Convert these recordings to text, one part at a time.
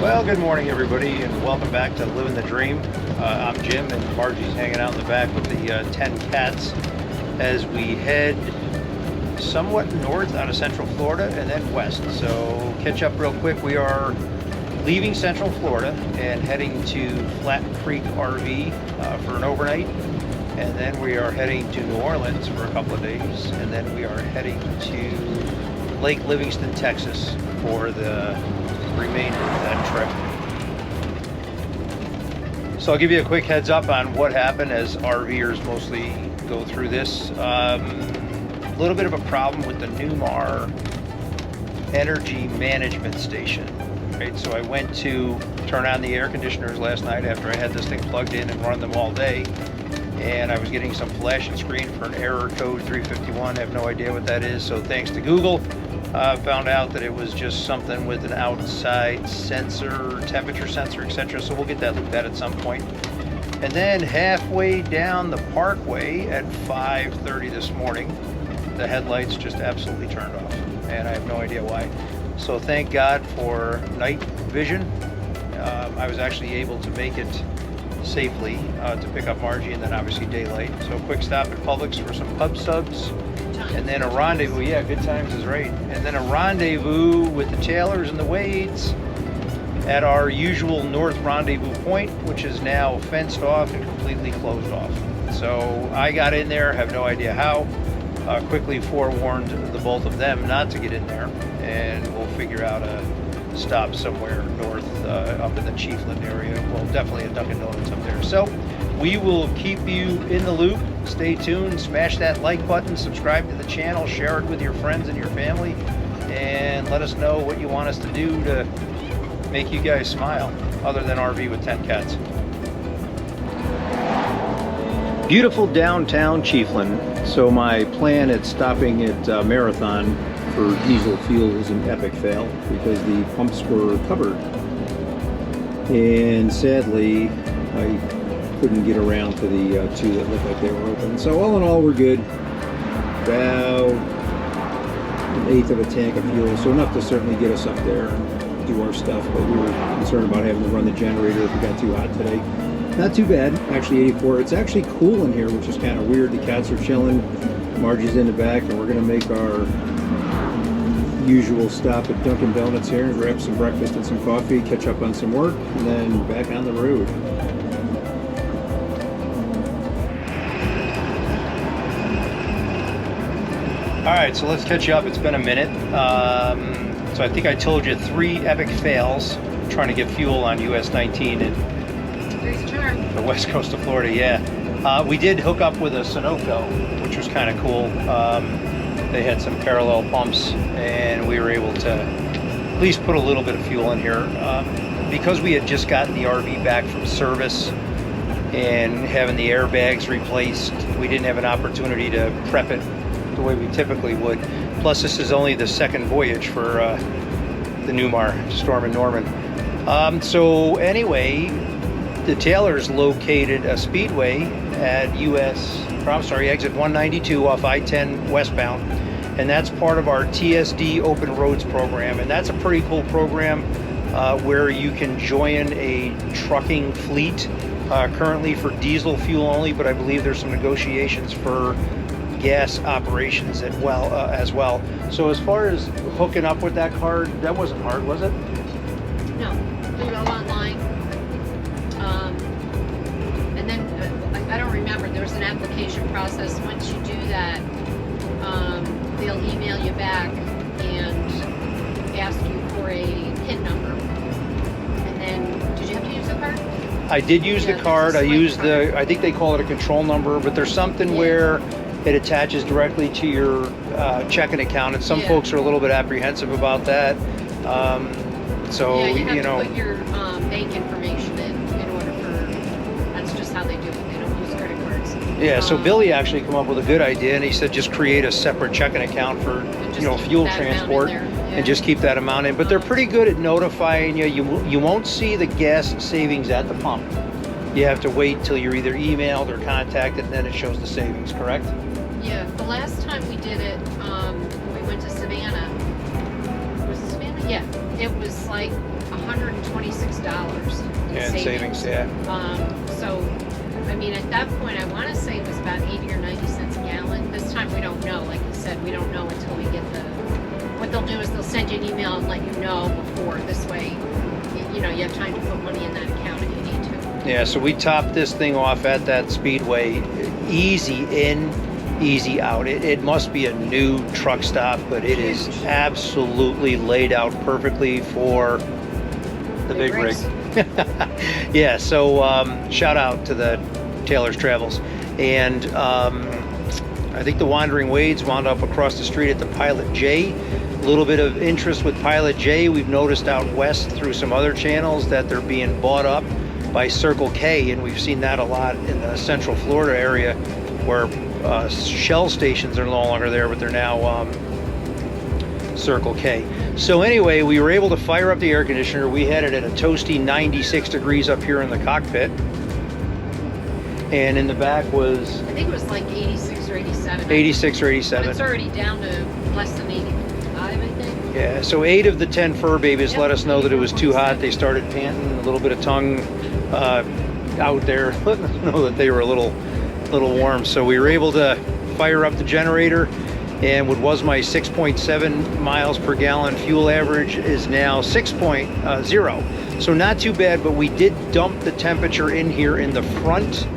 Well, good morning, everybody, and welcome back to Living the Dream. I'm Jim, and Margie's hanging out in the back with the 10 cats as we head somewhat north out of Central Florida and then west. So, catch up real quick. We are leaving Central Florida and heading to Flat Creek RV for an overnight. And then we are heading to New Orleans for a couple of days. And then we are heading to Lake Livingston, Texas for the remainder of that trip. So I'll give you a quick heads up on what happened as RVers mostly go through this. A little bit of a problem with the Newmar energy management station. Right, so I went to turn on the air conditioners last night after I had this thing plugged in and run them all day. And I was getting some flashing screen for an error code 351. I have no idea what that is. So thanks to Google, found out that it was just something with an outside sensor, temperature sensor, etc. So we'll get that looked at some point. And then halfway down the parkway at 5:30 this morning, the headlights just absolutely turned off. And I have no idea why. So thank God for night vision. I was actually able to make it safely to pick up Margie, and then obviously daylight. So a quick stop at Publix for some pub subs. And then a rendezvous, yeah, good times is right. And then a rendezvous with the Taylors and the Wades at our usual north rendezvous point, which is now fenced off and completely closed off. So I got in there, have no idea how. Quickly forewarned the both of them not to get in there, and we'll figure out a stop somewhere north up in the Chiefland area. Well, definitely a Dunkin' Donuts up there. So we will keep you in the loop. Stay tuned, smash that like button, subscribe to the channel, share it with your friends and your family, and let us know what you want us to do to make you guys smile, other than RV with 10 cats. Beautiful downtown Chiefland. So my plan at stopping at Marathon for diesel fuel was an epic fail because the pumps were covered. And sadly, I couldn't get around to the two that looked like they were open. So all in all, we're good. About an eighth of a tank of fuel, so enough to certainly get us up there and do our stuff. But we were concerned about having to run the generator if it got too hot today. Not too bad, actually 84. It's actually cool in here, which is kind of weird. The cats are chilling. Margie's in the back, and we're going to make our usual stop at Dunkin' Donuts here and grab some breakfast and some coffee, catch up on some work, and then back on the road. Alright, so let's catch you up. It's been a minute. So I think I told you 3 epic fails trying to get fuel on US 19 and the west coast of Florida. Yeah, we did hook up with a Sunoco, which was kind of cool. They had some parallel pumps, and we were able to at least put a little bit of fuel in here. Because we had just gotten the RV back from service and having the airbags replaced, we didn't have an opportunity to prep it the way we typically would. Plus, this is only the second voyage for the Newmar Storm and Norman. So anyway, the Taylors located a speedway at exit 192 off I-10 westbound, and that's part of our TSD Open Roads program. And that's a pretty cool program where you can join a trucking fleet currently for diesel fuel only, but I believe there's some negotiations for gas operations as well. So as far as hooking up with that card, that wasn't hard, was it? No, do it all online. And then I don't remember, there was an application process. Once you do that, they'll email you back and ask you for a PIN number. And then, did you have to use the card? I did use the card. I used I think they call it a control number, but there's something where it attaches directly to your checking account, and some folks are a little bit apprehensive about that. So, you have to put your bank information in order for, that's just how they do it. They don't use credit cards. Yeah, so Billy actually came up with a good idea, and he said just create a separate checking account for fuel transport and just keep that amount in. But they're pretty good at notifying you. You won't see the gas savings at the pump. You have to wait till you're either emailed or contacted, and then it shows the savings, correct? Yeah, the last time we did it, we went to Savannah. Was it Savannah? Yeah, it was like $126 in Yeah, savings, yeah. So, I mean, at that point, I want to say it was about 80 or 90 cents a gallon. This time we don't know. Like you said, we don't know until we get the. What they'll do is they'll send you an email and let you know before. This way, you know, you have time to put money in that account if you need to. Yeah, so we topped this thing off at that Speedway. Easy in, easy out. It must be a new truck stop, but it is absolutely laid out perfectly for the big rig. Yeah, so shout out to the Taylor's Travels. And I think the Wandering Wades wound up across the street at the Pilot J. A little bit of interest with Pilot J. We've noticed out west through some other channels that they're being bought up by Circle K, and we've seen that a lot in the Central Florida area where Shell stations are no longer there, but they're now Circle K. So anyway, we were able to fire up the air conditioner. We had it at a toasty 96 degrees up here in the cockpit. And in the back was... I think it was like 86 or 87. 86 or But 87. it's already down to less than 85, I think. Yeah, so 8 of the 10 fur babies let us know that it was too hot. They started panting, a little bit of tongue out there, letting us know that they were a little warm. So we were able to fire up the generator, and what was my 6.7 miles per gallon fuel average is now 6.0. So not too bad, but we did dump the temperature in here in the front.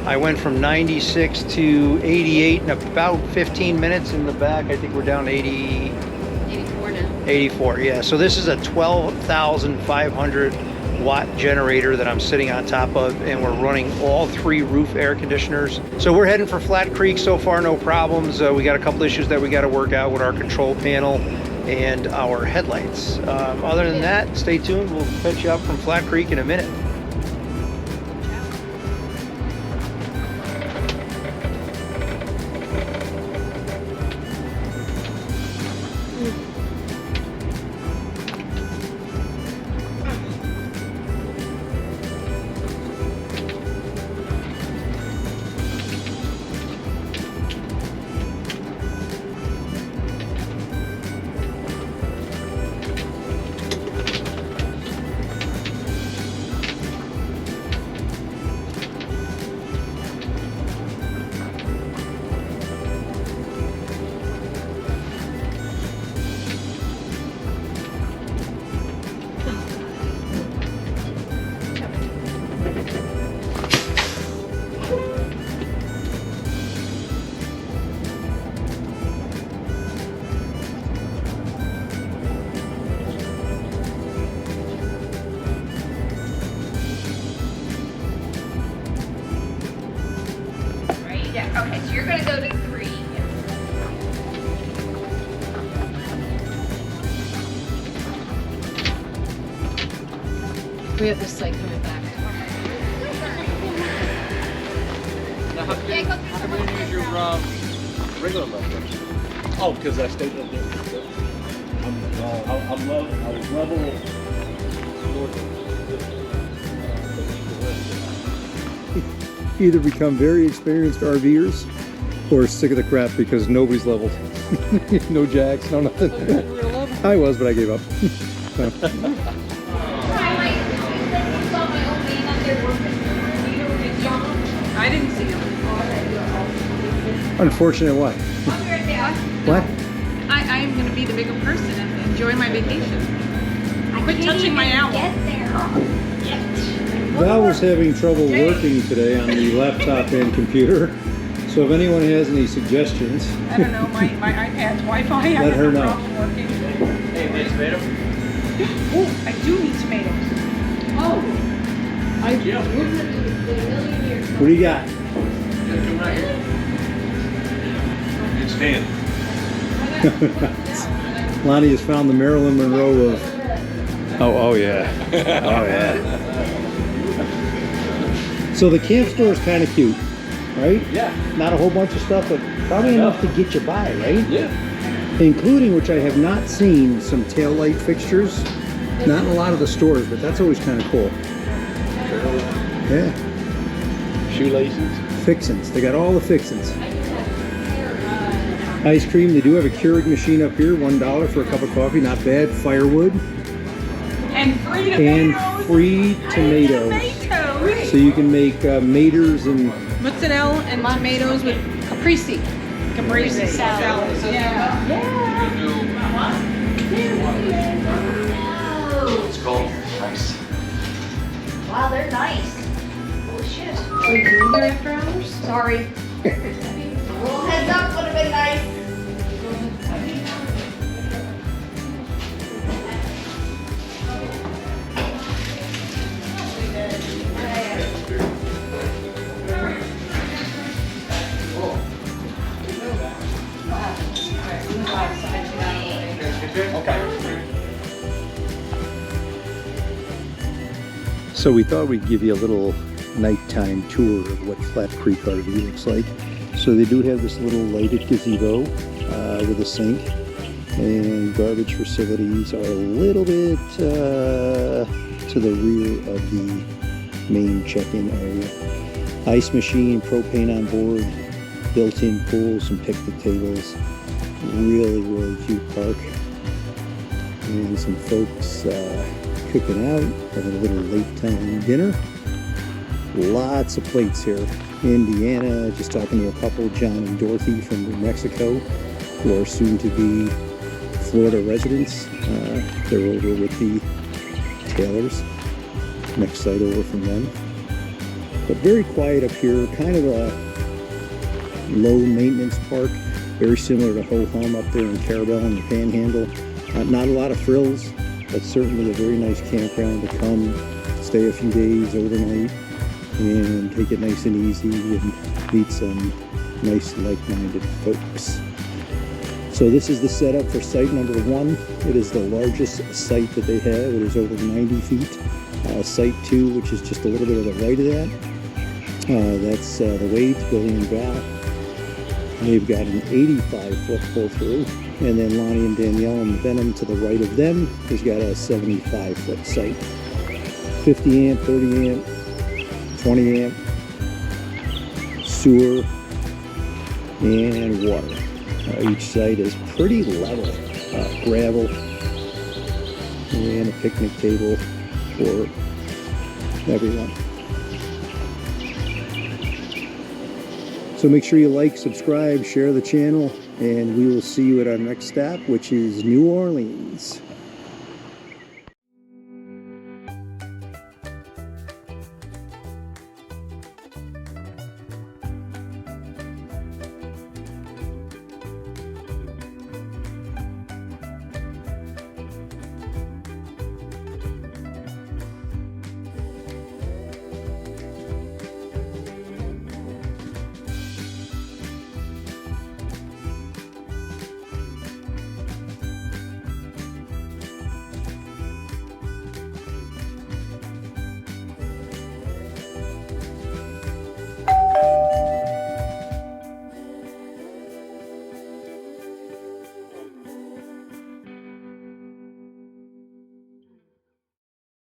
I went from 96 to 88 in about 15 minutes. In the back, I think we're down to 84 now. 84, yeah. So this is a 12,500 watt generator that I'm sitting on top of, and we're running all 3 roof air conditioners. So we're heading for Flat Creek. So far, no problems. We got a couple issues that we got to work out with our control panel and our headlights. Other than that, stay tuned. We'll fetch you up from Flat Creek in a minute. Okay, so you're gonna go to 3. We have this site coming back. Now, how come you didn't use your regular level? Oh, because I stayed up there. I was level north of Either become very experienced RVers or sick of the crap because nobody's leveled. No jacks, no nothing. I was, but I gave up. I didn't see him. Unfortunate what? What? I am going to be the bigger person and enjoy my vacation. Quit touching my owl. Val was having trouble working today on the laptop and computer. So if anyone has any suggestions, I don't know, my iPad's Wi-Fi. Let her know. Working. Hey, nice tomato. Oh, I do need tomatoes. Oh, Yeah. what do you got? Come right here. It's Stan. Lonnie has found the Marilyn Monroe of... Oh yeah. Oh yeah. So the camp store is kind of cute, right? Yeah. Not a whole bunch of stuff, but probably enough to get you by, right? Yeah. Including, which I have not seen, some tail light fixtures. Not in a lot of the stores, but that's always kind of cool. Yeah, Shoelaces. fixins. They got all the fixins. Ice cream. They do have a Keurig machine up here. $1 for a cup of coffee. Not bad. Firewood. And free tomatoes. And free tomatoes. Tomatoes. So you can make maters and Mozzarella and tomatoes with Caprese. caprese salad. Yeah. It's cold. Nice. Wow, they're nice. Holy shit. Are we doing there after hours? Sorry. A little heads up would have been nice. so we thought we'd give you a little nighttime tour of what Flat Creek RV looks like. So they do have this little lighted gazebo with a sink, and garbage facilities are a little bit to the rear of the main check-in area. Ice machine, propane on board, built-in pool, some picnic tables. Really, really cute park. And some folks cooking out, having a little late time dinner. Lots of plates here. Indiana, just talking to a couple, John and Dorothy from New Mexico, who are soon to be Florida residents. They're over with the Taylors. Next site over from them. But very quiet up here, kind of a low maintenance park, very similar to Ho Hum up there in Carabel and the Panhandle. Not a lot of frills, but certainly a very nice campground to come, stay a few days overnight, and take it nice and easy and meet some nice like-minded folks. So this is the setup for site number 1. It is the largest site that they have. It is over 90 feet. Site 2, which is just a little bit to the right of that, that's the Wade's Billy and Val. They've got an 85-foot pull-through, and then Lonnie and Danielle and Venom to the right of them has got a 75-foot site. 50 amp, 30 amp, 20 amp, sewer, and water. Each site is pretty level. Gravel, and a picnic table for everyone. So make sure you like, subscribe, share the channel, and we will see you at our next stop, which is New Orleans.